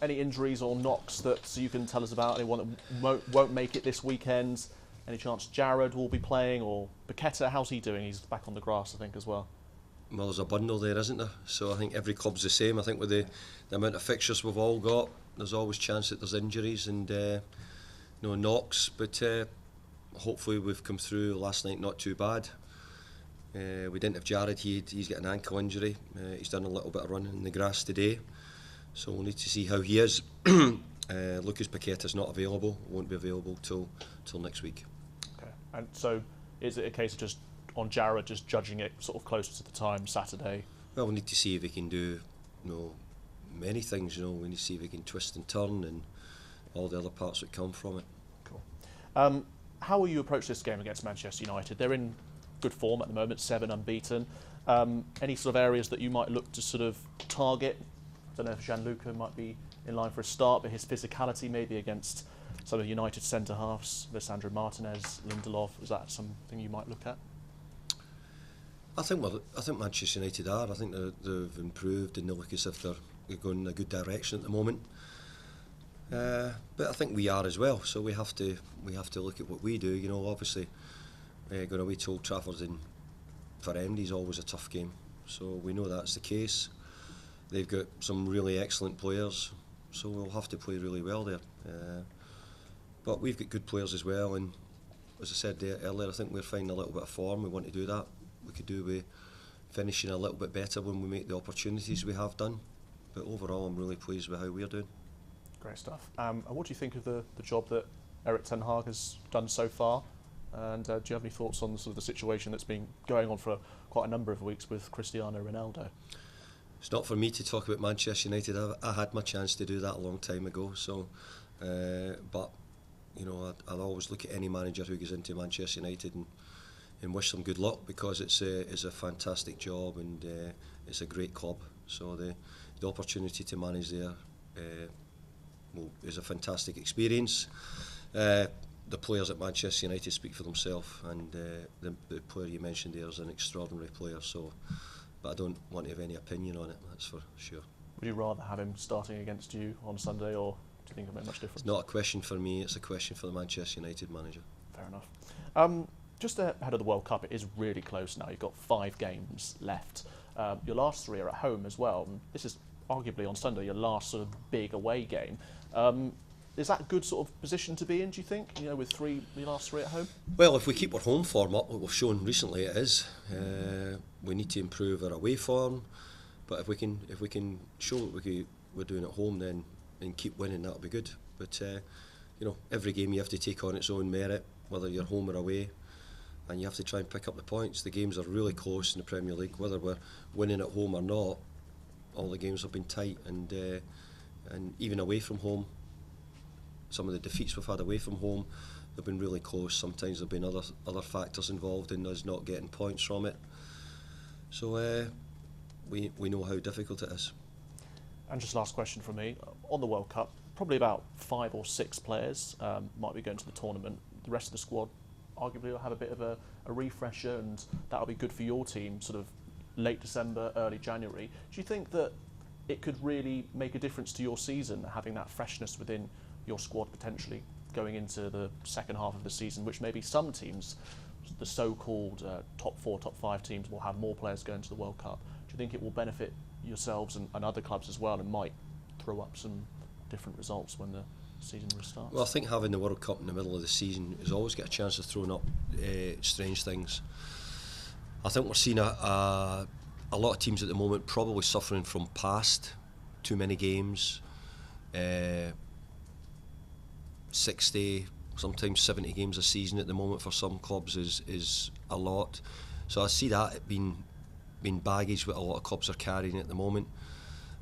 Any injuries or knocks that you can tell us about? Anyone that won't make it this weekend? Any chance Jared will be playing, or Paqueta? How's he doing? He's back on the grass, I think, as well. Well, there's a bundle there, isn't there? So I think every club's the same. I think with the amount of fixtures we've all got, there's always chance that there's injuries and knocks. But hopefully we've come through last night not too bad. We didn't have Jared. He's got an ankle injury. He's done a little bit of running in the grass today, so we'll need to see how he is. Lucas Paqueta's not available. Won't be available till next week. Okay. And so, is it a case of just on Jared, just judging it sort of closer to the time, Saturday? Well, we need to see if he can do, many things. We need to see if he can twist and turn and all the other parts that come from it. Cool. How will you approach this game against Manchester United? They're in good form at the moment, 7 unbeaten. Any sort of areas that you might look to sort of target? I don't know if Gianluca might be in line for a start, but his physicality maybe against some of United centre halves, Lisandro Martinez, Lindelof, is that something you might look at? I think Manchester United are. I think they've improved and they look as if they're going in a good direction at the moment. But I think we are as well. So we have to look at what we do. Obviously, going away to Old Trafford for MD is always a tough game. So we know that's the case. They've got some really excellent players, so we'll have to play really well there. But we've got good players as well, and as I said earlier, I think we're finding a little bit of form. We want to do that. We could do with finishing a little bit better when we make the opportunities we have done. But overall, I'm really pleased with how we're doing. Great stuff. And what do you think of the job that Erik ten Hag has done so far? And do you have any thoughts on the situation that's been going on for quite a number of weeks with Cristiano Ronaldo? It's not for me to talk about Manchester United. I had my chance to do that a long time ago. So, but I'll always look at any manager who goes into Manchester United and wish them good luck, because it's a fantastic job and it's a great club. So the opportunity to manage there is a fantastic experience. The players at Manchester United speak for themselves, and the player you mentioned there is an extraordinary player. So, but I don't want to have any opinion on it, that's for sure. Would you rather have him starting against you on Sunday, or do you think it'll make much difference? It's not a question for me, it's a question for the Manchester United manager. Fair enough. Just ahead of the World Cup, it is really close now. You've got 5 games left. Your last 3 are at home as well. And this is arguably on Sunday your last sort of big away game. Is that a good sort of position to be in, do you think, with your last 3 at home? Well, if we keep our home form up, what we've shown recently it is, we need to improve our away form. But if we can show what we're doing at home, then and keep winning, that'll be good. But every game you have to take on its own merit, whether you're home or away, and you have to try and pick up the points. The games are really close in the Premier League, whether we're winning at home or not. All the games have been tight, and even away from home, some of the defeats we've had away from home, they've been really close. Sometimes there've been other factors involved in us not getting points from it. So we know how difficult it is. And just last question from me. On the World Cup, probably about 5 or 6 players might be going to the tournament. The rest of the squad arguably will have a bit of a refresher, and that'll be good for your team sort of late December, early January. Do you think that it could really make a difference to your season, having that freshness within your squad potentially going into the second half of the season, which maybe some teams, the so-called top 4, top 5 teams, will have more players going to the World Cup? Do you think it will benefit yourselves and other clubs as well, and might throw up some different results when the season restarts? Well, I think having the World Cup in the middle of the season has always got a chance of throwing up strange things. I think we're seeing a lot of teams at the moment probably suffering from past too many games, 60, sometimes 70 games a season at the moment for some clubs is a lot. So I see that being baggage what a lot of clubs are carrying at the moment.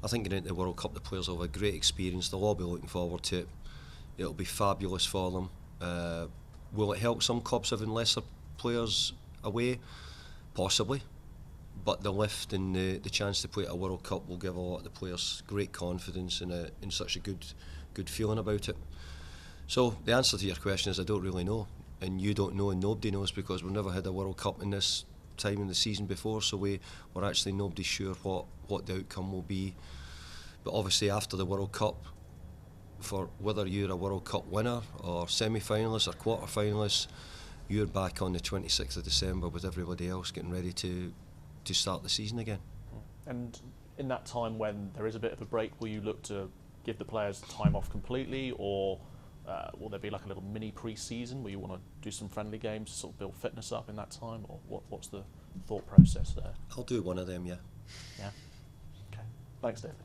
I think getting into the World Cup, the players will have a great experience. They'll all be looking forward to it. It'll be fabulous for them. Will it help some clubs having lesser players away? Possibly. But the lift and the chance to play at a World Cup will give a lot of the players great confidence and such a good feeling about it. So the answer to your question is I don't really know, and you don't know, and nobody knows, because we've never had a World Cup in this time in the season before, so we're actually nobody's sure what the outcome will be. But obviously after the World Cup, for whether you're a World Cup winner or semi-finalist or quarter-finalist, you're back on the 26th of December with everybody else getting ready to start the season again. And in that time when there is a bit of a break, will you look to give the players time off completely, or will there be like a little mini pre-season where you want to do some friendly games to sort of build fitness up in that time, or what's the thought process there? I'll do one of them, yeah. Yeah. Okay. Thanks, David.